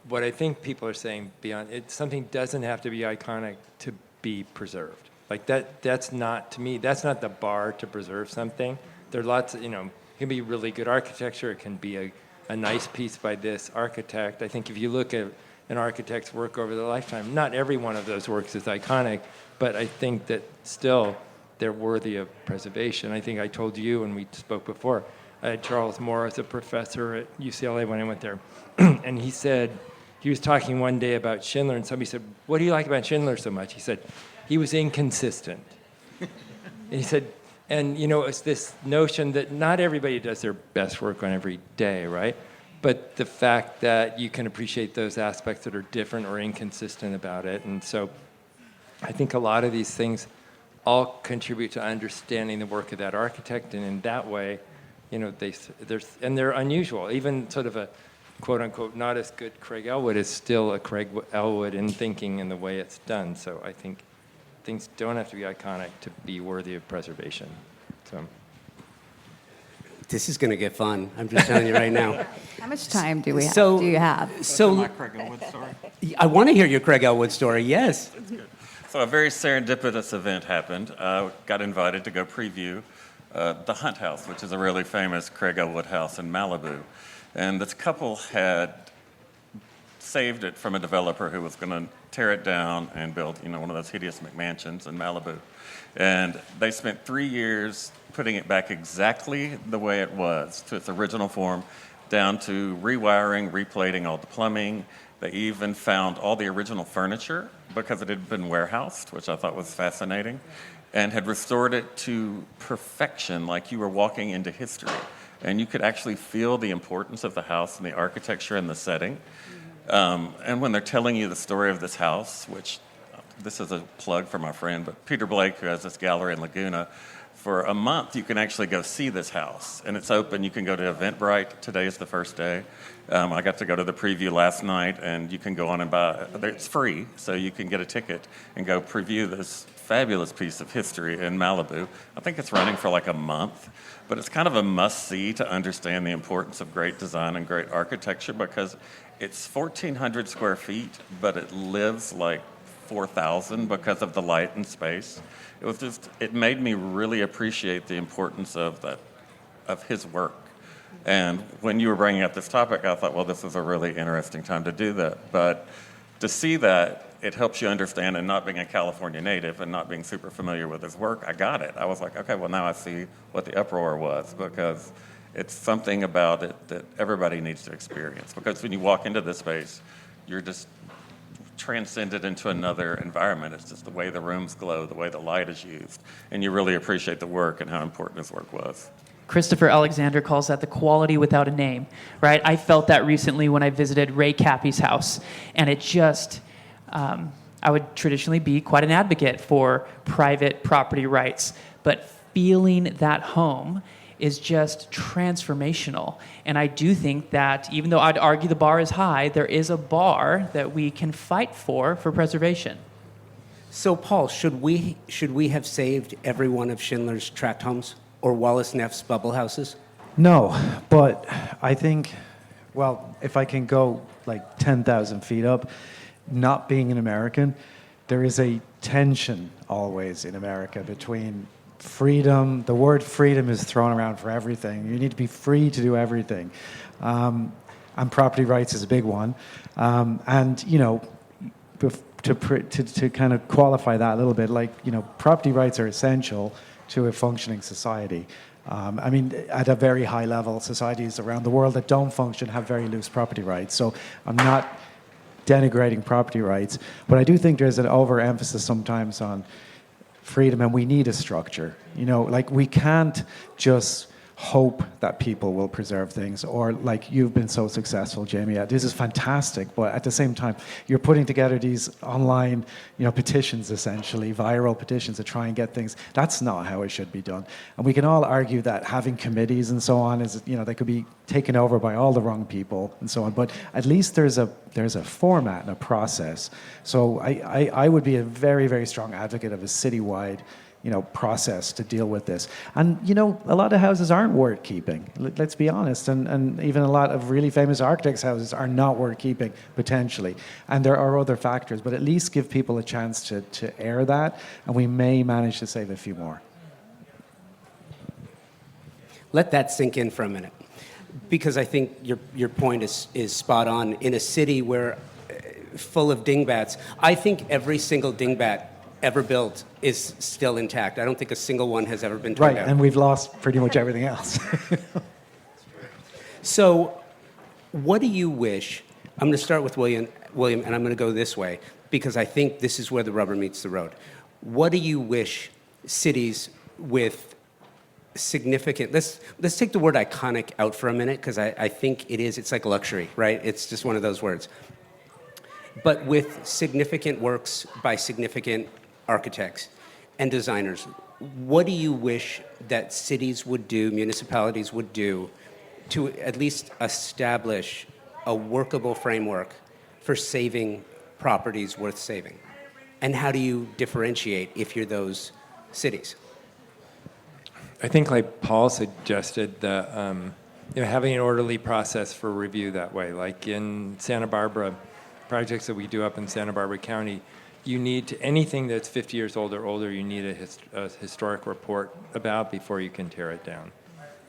what I think people are saying beyond it, something doesn't have to be iconic to be preserved. Like that's not, to me, that's not the bar to preserve something. There are lots of, you know, it can be really good architecture. It can be a nice piece by this architect. I think if you look at an architect's work over their lifetime, not every one of those works is iconic, but I think that still they're worthy of preservation. I think I told you when we spoke before, I had Charles Moore as a professor at UCLA when I went there, and he said, he was talking one day about Schindler, and somebody said, what do you like about Schindler so much? He said, he was inconsistent. And he said, and you know, it's this notion that not everybody does their best work on every day, right? But the fact that you can appreciate those aspects that are different or inconsistent about it. And so I think a lot of these things all contribute to understanding the work of that architect, and in that way, you know, they're unusual. Even sort of a quote unquote not as good Craig Elwood is still a Craig Elwood in thinking and the way it's done. So I think things don't have to be iconic to be worthy of preservation. So This is going to get fun. I'm just telling you right now. How much time do you have? So Craig Elwood story. I want to hear your Craig Elwood story. Yes. So a very serendipitous event happened. I got invited to go preview the Hunt House, which is a really famous Craig Elwood house in Malibu. And this couple had saved it from a developer who was going to tear it down and build, you know, one of those hideous McMansions in Malibu. And they spent 3 years putting it back exactly the way it was, to its original form, down to rewiring, replating all the plumbing. They even found all the original furniture because it had been warehoused, which I thought was fascinating, and had restored it to perfection, like you were walking into history. And you could actually feel the importance of the house and the architecture and the setting. And when they're telling you the story of this house, which this is a plug for my friend, but Peter Blake, who has this gallery in Laguna, for a month you can actually go see this house. And it's open. You can go to Eventbrite. Today is the first day. I got to go to the preview last night, and you can go on and buy, it's free, so you can get a ticket and go preview this fabulous piece of history in Malibu. I think it's running for like a month, but it's kind of a must-see to understand the importance of great design and great architecture, because it's 1,400 square feet, but it lives like 4,000 because of the light and space. It made me really appreciate the importance of his work. And when you were bringing up this topic, I thought, well, this is a really interesting time to do that. But to see that, it helps you understand, and not being a California native and not being super familiar with his work, I got it. I was like, okay, well, now I see what the uproar was, because it's something about it that everybody needs to experience. Because when you walk into this space, you're just transcended into another environment. It's just the way the rooms glow, the way the light is used, and you really appreciate the work and how important his work was. Christopher Alexander calls that the quality without a name, right? I felt that recently when I visited Ray Cappy's house, and it just, I would traditionally be quite an advocate for private property rights, but feeling that home is just transformational. And I do think that even though I'd argue the bar is high, there is a bar that we can fight for preservation. So, Paul, should we have saved every one of Schindler's tract homes or Wallace Neff's bubble houses? No, but I think, well, if I can go like 10,000 feet up, not being an American, there is a tension always in America between freedom. The word freedom is thrown around for everything. You need to be free to do everything. And property rights is a big one. And, you know, to kind of qualify that a little bit, like, you know, property rights are essential to a functioning society. I mean, at a very high level, societies around the world that don't function have very loose property rights. So I'm not denigrating property rights, but I do think there's an overemphasis sometimes on freedom, and we need a structure. You know, like, we can't just hope that people will preserve things, or like you've been so successful, Jamie. This is fantastic, but at the same time, you're putting together these online, you know, petitions, essentially, viral petitions to try and get things. That's not how it should be done. And we can all argue that having committees and so on is, you know, they could be taken over by all the wrong people and so on. But at least there's a format and a process. So I would be a very, very strong advocate of a citywide, you know, process to deal with this. And, you know, a lot of houses aren't worth keeping. Let's be honest. And even a lot of really famous architects' houses are not worth keeping, potentially. And there are other factors, but at least give people a chance to air that, and we may manage to save a few more. Let that sink in for a minute, because I think your point is spot on. In a city where full of dingbats, I think every single dingbat ever built is still intact. I don't think a single one has ever been torn out. And we've lost pretty much everything else. So, what do you wish? I'm going to start with William, and I'm going to go this way, because I think this is where the rubber meets the road. What do you wish cities with significant, let's take the word iconic out for a minute, because I think it's like luxury, right? It's just one of those words. But with significant works by significant architects and designers, what do you wish that cities would do, municipalities would do, to at least establish a workable framework for saving properties worth saving? And how do you differentiate if you're those cities? I think, like Paul suggested, you know, having an orderly process for review that way. Like in Santa Barbara, projects that we do up in Santa Barbara County, you need anything that's 50 years old or older, you need a historic report about before you can tear it down.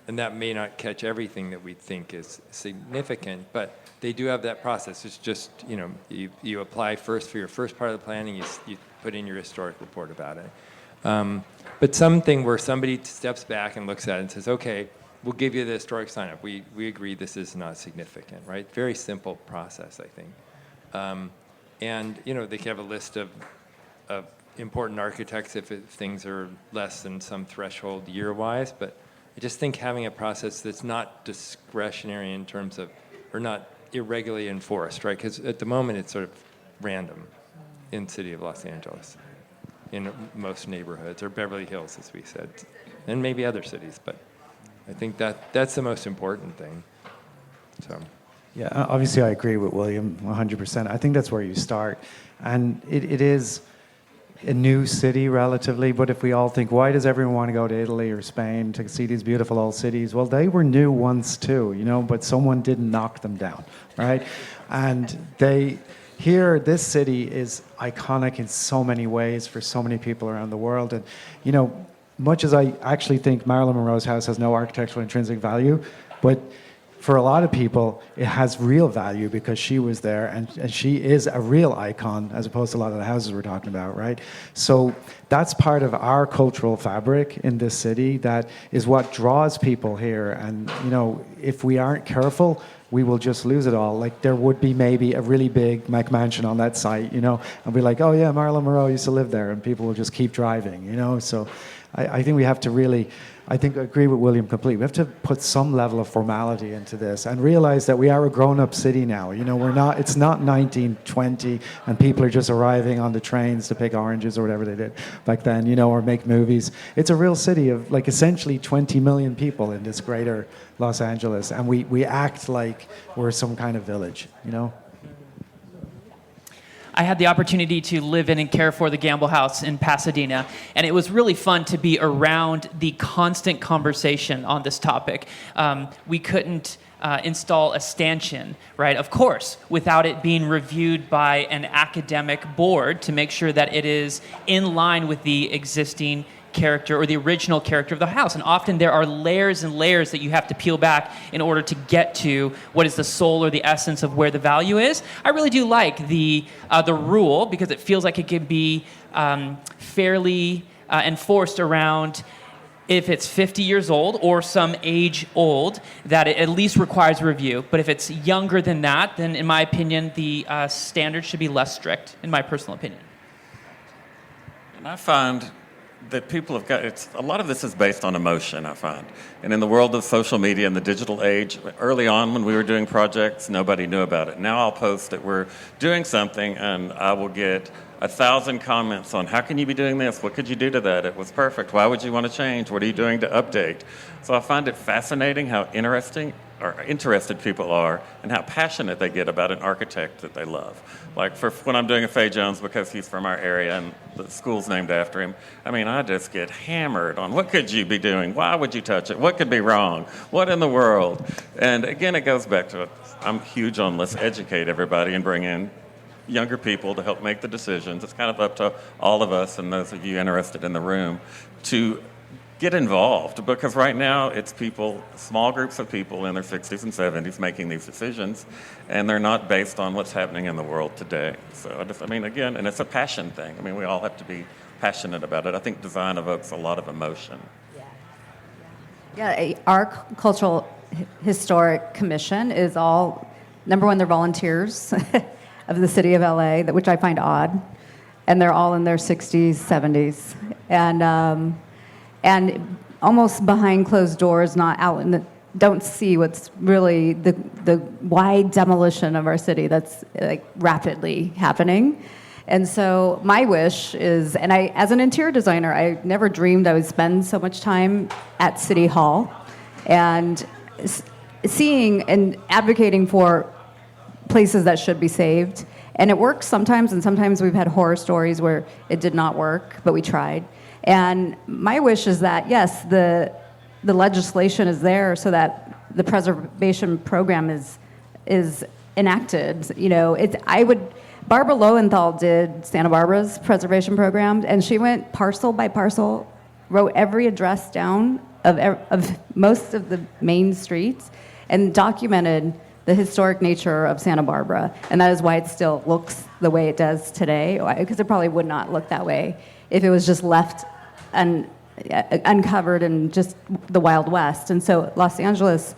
And that may not catch everything that we think is significant, but they do have that process. It's just, you know, you apply first for your first part of the planning, you put in your historic report about it. But something where somebody steps back and looks at it and says, okay, we'll give you the historic sign-up. We agree this is not significant, right? Very simple process, I think. And, you know, they can have a list of important architects if things are less than some threshold year-wise, but I just think having a process that's not discretionary in terms of, or not irregularly enforced, right? Because at the moment it's sort of random in the city of Los Angeles, in most neighborhoods, or Beverly Hills, as we said, and maybe other cities, but I think that's the most important thing. So. Yeah, obviously I agree with William 100%. I think that's where you start. And it is a new city relatively, but if we all think, why does everyone want to go to Italy or Spain to see these beautiful old cities? Well, they were new once too, you know, but someone didn't knock them down, right? And this city is iconic in so many ways for so many people around the world. And, you know, much as I actually think Marilyn Monroe's house has no architectural intrinsic value, but for a lot of people, it has real value because she was there, and she is a real icon as opposed to a lot of the houses we're talking about, right? So that's part of our cultural fabric in this city that is what draws people here. And, you know, if we aren't careful, we will just lose it all. Like, there would be maybe a really big McMansion on that site, you know, and be like, oh yeah, Marilyn Monroe used to live there, and people will just keep driving, you know? So I think we have to really I think I agree with William completely. We have to put some level of formality into this and realize that we are a grown-up city now. You know, it's not 1920 and people are just arriving on the trains to pick oranges or whatever they did back then, you know, or make movies. It's a real city of like essentially 20 million people in this greater Los Angeles, and we act like we're some kind of village, you know? I had the opportunity to live in and care for the Gamble House in Pasadena, and it was really fun to be around the constant conversation on this topic. We couldn't install a stanchion, right? Of course, without it being reviewed by an academic board to make sure that it is in line with the existing character or the original character of the house. And often there are layers and layers that you have to peel back in order to get to what is the soul or the essence of where the value is. I really do like the rule because it feels like it can be fairly enforced around if it's 50 years old or some age old, that it at least requires review. But if it's younger than that, then in my opinion, the standards should be less strict, in my personal opinion. And I find that people have got, a lot of this is based on emotion, I find. And in the world of social media and the digital age, early on when we were doing projects, nobody knew about it. Now I'll post that we're doing something and I will get 1,000 comments on how can you be doing this? What could you do to that? It was perfect. Why would you want to change? What are you doing to update? So I find it fascinating how interested people are and how passionate they get about an architect that they love. Like when I'm doing a Fay Jones because he's from our area and the school's named after him, I mean, I just get hammered on what could you be doing? Why would you touch it? What could be wrong? What in the world? And again, it goes back to I'm huge on let's educate everybody and bring in younger people to help make the decisions. It's kind of up to all of us and those of you interested in the room to get involved, because right now it's people, small groups of people in their 60s and 70s making these decisions, and they're not based on what's happening in the world today. So I mean, again, and it's a passion thing. I mean, we all have to be passionate about it. I think design evokes a lot of emotion. Yeah, our Cultural Historic Commission is all, number one, they're volunteers of the city of LA, which I find odd, and they're all in their 60s, 70s, and almost behind closed doors, not out in the, don't see what's really the wide demolition of our city that's like rapidly happening. And so my wish is, and I, as an interior designer, I never dreamed I would spend so much time at City Hall and seeing and advocating for places that should be saved. And it works sometimes, and sometimes we've had horror stories where it did not work, but we tried. And my wish is that, yes, the legislation is there so that the preservation program is enacted. You know, Barbara Lowenthal did Santa Barbara's preservation program, and she went parcel by parcel, wrote every address down of most of the main streets, and documented the historic nature of Santa Barbara. And that is why it still looks the way it does today, because it probably would not look that way if it was just left uncovered in just the Wild West. And so Los Angeles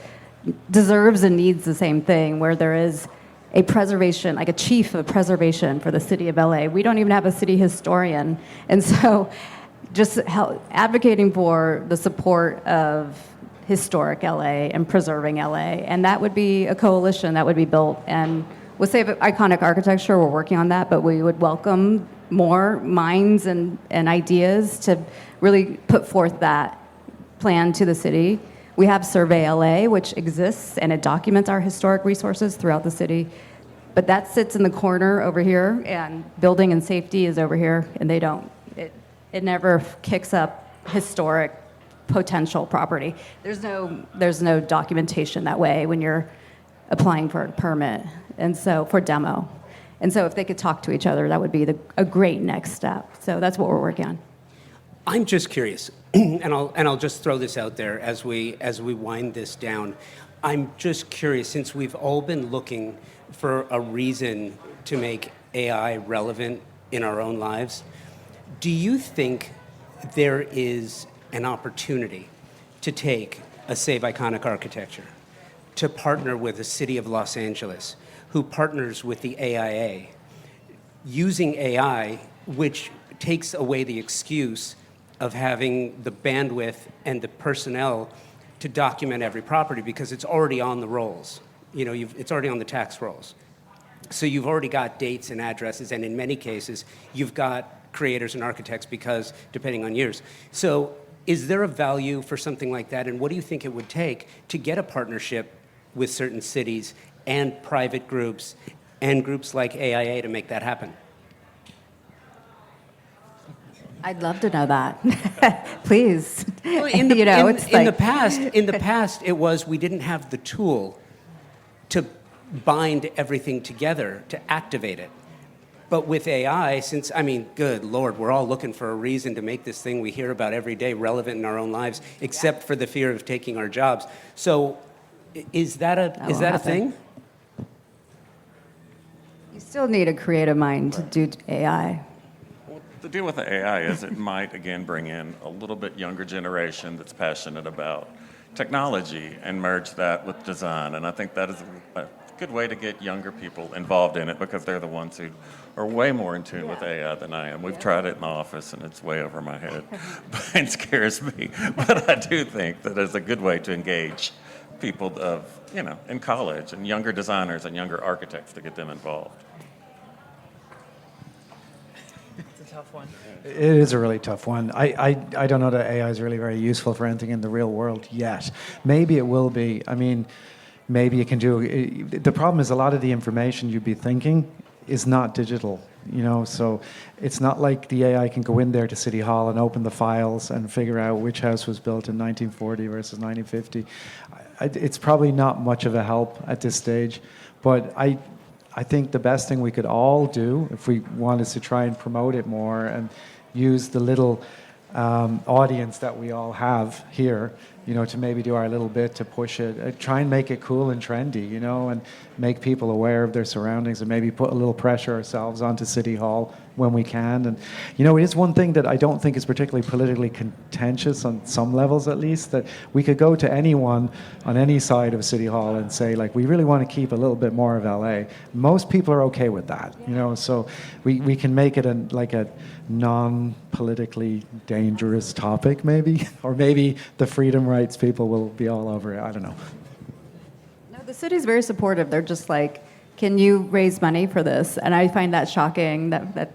deserves and needs the same thing, where there is a preservation, like a chief of preservation for the city of LA. We don't even have a city historian. And so just advocating for the support of historic LA and preserving LA. And that would be a coalition that would be built. And with Save Iconic Architecture, we're working on that, but we would welcome more minds and ideas to really put forth that plan to the city. We have Survey LA, which exists, and it documents our historic resources throughout the city. But that sits in the corner over here, and building and safety is over here, and they don't. It never kicks up historic potential property. There's no documentation that way when you're applying for a permit, and so for demo. And so if they could talk to each other, that would be a great next step. So that's what we're working on. I'm just curious, and I'll just throw this out there as we wind this down. I'm just curious, since we've all been looking for a reason to make AI relevant in our own lives, do you think there is an opportunity to take a Save Iconic Architecture, to partner with the city of Los Angeles, who partners with the AIA, using AI, which takes away the excuse of having the bandwidth and the personnel to document every property because it's already on the rolls. It's already on the tax rolls. So you've already got dates and addresses, and in many cases, you've got creators and architects because, depending on years. So is there a value for something like that, and what do you think it would take to get a partnership with certain cities and private groups and groups like AIA to make that happen? I'd love to know that. Please. Well, in the past, it was we didn't have the tool to bind everything together, to activate it. But with AI, good Lord, we're all looking for a reason to make this thing we hear about every day relevant in our own lives, except for the fear of taking our jobs. So is that a thing? You still need a creative mind to do AI. The deal with the AI is it might, again, bring in a little bit younger generation that's passionate about technology and merge that with design. And I think that is a good way to get younger people involved in it because they're the ones who are way more in tune with AI than I am. We've tried it in the office, and it's way over my head. It scares me. But I do think that it's a good way to engage people in college and younger designers and younger architects to get them involved. Tough one. It is a really tough one. I don't know that AI is really very useful for anything in the real world yet. Maybe it will be. Maybe it can do. The problem is a lot of the information you'd be thinking is not digital, so it's not like the AI can go in there to City Hall and open the files and figure out which house was built in 1940 versus 1950. It's probably not much of a help at this stage, but I think the best thing we could all do if we wanted to try and promote it more and use the little audience that we all have here, to maybe do our little bit to push it, try and make it cool and trendy, and make people aware of their surroundings and maybe put a little pressure ourselves onto City Hall when we can. And, it is one thing that I don't think is particularly politically contentious on some levels, at least, that we could go to anyone on any side of City Hall and say, we really want to keep a little bit more of LA. Most people are okay with that, so we can make it a non-politically dangerous topic, maybe, or maybe the freedom rights people will be all over it. I don't know. No, the city's very supportive. They're just like, can you raise money for this? And I find that shocking that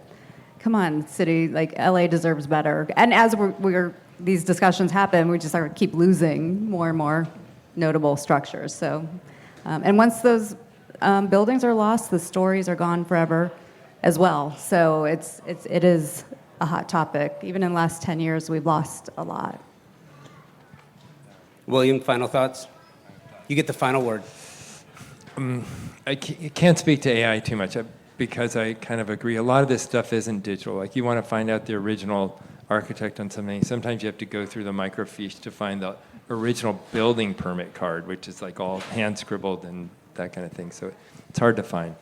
come on, city, LA deserves better. And as these discussions happen, we just keep losing more and more notable structures. So, and once those buildings are lost, the stories are gone forever as well. So it is a hot topic. Even in the last 10 years, we've lost a lot. William, final thoughts? You get the final word. I can't speak to AI too much because I kind of agree. A lot of this stuff isn't digital. You want to find out the original architect on something. Sometimes you have to go through the microfiche to find the original building permit card, which is all hand scribbled and that kind of thing. So it's hard to find.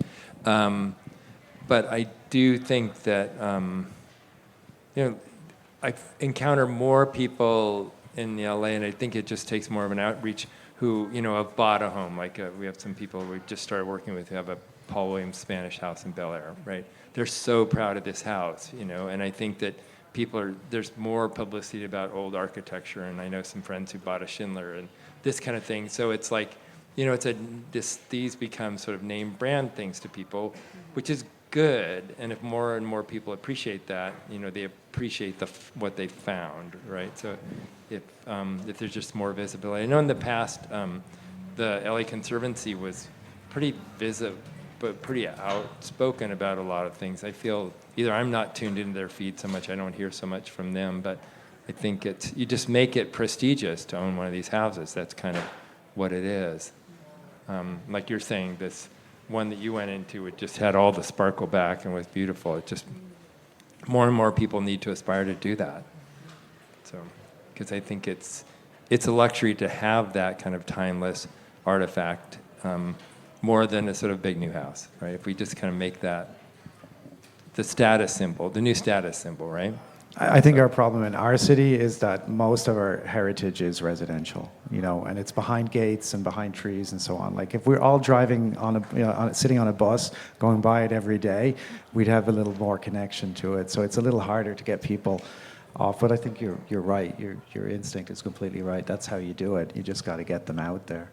But I do think that I encounter more people in the LA, and I think it just takes more of an outreach who have bought a home. We have some people we just started working with who have a Paul Williams Spanish house in Bel Air, right? They're so proud of this house, and I think that there's more publicity about old architecture, and I know some friends who bought a Schindler and this kind of thing. So it's these become sort of name brand things to people, which is good. And if more and more people appreciate that, they appreciate what they found, right? So if there's just more visibility. I know in the past, the LA Conservancy was pretty visible, but pretty outspoken about a lot of things. I feel either I'm not tuned into their feed so much, I don't hear so much from them, but I think you just make it prestigious to own one of these houses. That's kind of what it is. Like you're saying, this one that you went into, it just had all the sparkle back and was beautiful. It just, more and more people need to aspire to do that. So, because I think it's a luxury to have that kind of timeless artifact, more than a sort of big new house, right? If we just kind of make that the status symbol, the new status symbol, right? I think our problem in our city is that most of our heritage is residential, and it's behind gates and behind trees and so on. If we're all driving sitting on a bus, going by it every day, we'd have a little more connection to it. So it's a little harder to get people off. But I think you're right. Your instinct is completely right. That's how you do it. You just got to get them out there.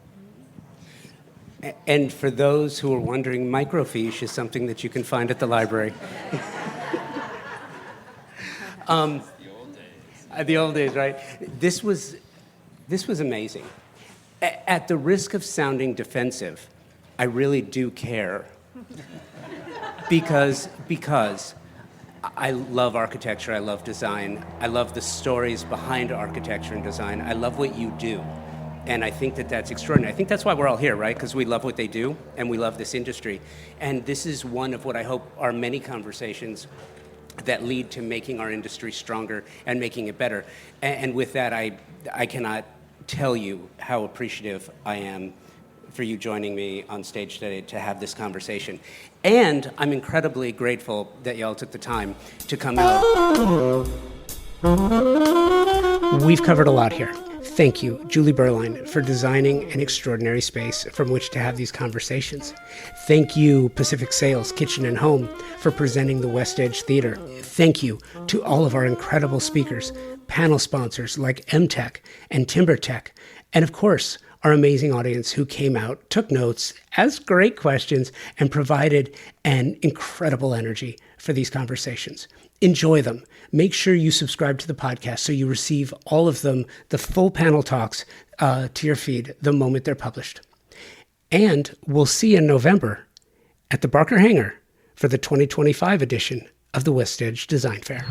And for those who are wondering, microfiche is something that you can find at the library. The old days, right? This was amazing. At the risk of sounding defensive, I really do care because I love architecture, I love design, I love the stories behind architecture and design. I love what you do. And I think that that's extraordinary. I think that's why we're all here, right? Because we love what they do and we love this industry. And this is one of what I hope are many conversations that lead to making our industry stronger and making it better. And with that, I cannot tell you how appreciative I am for you joining me on stage today to have this conversation. And I'm incredibly grateful that y'all took the time to come out. We've covered a lot here. Thank you, Julie Beuerlein, for designing an extraordinary space from which to have these conversations. Thank you, Pacific Sales Kitchen and Home, for presenting the WestEdge Theater. Thank you to all of our incredible speakers, panel sponsors like MTech and TimberTech, and of course, our amazing audience who came out, took notes, asked great questions, and provided an incredible energy for these conversations. Enjoy them. Make sure you subscribe to the podcast so you receive all of them, the full panel talks, to your feed the moment they're published. And we'll see you in November at the Barker Hangar for the 2025 edition of the WestEdge Design Fair.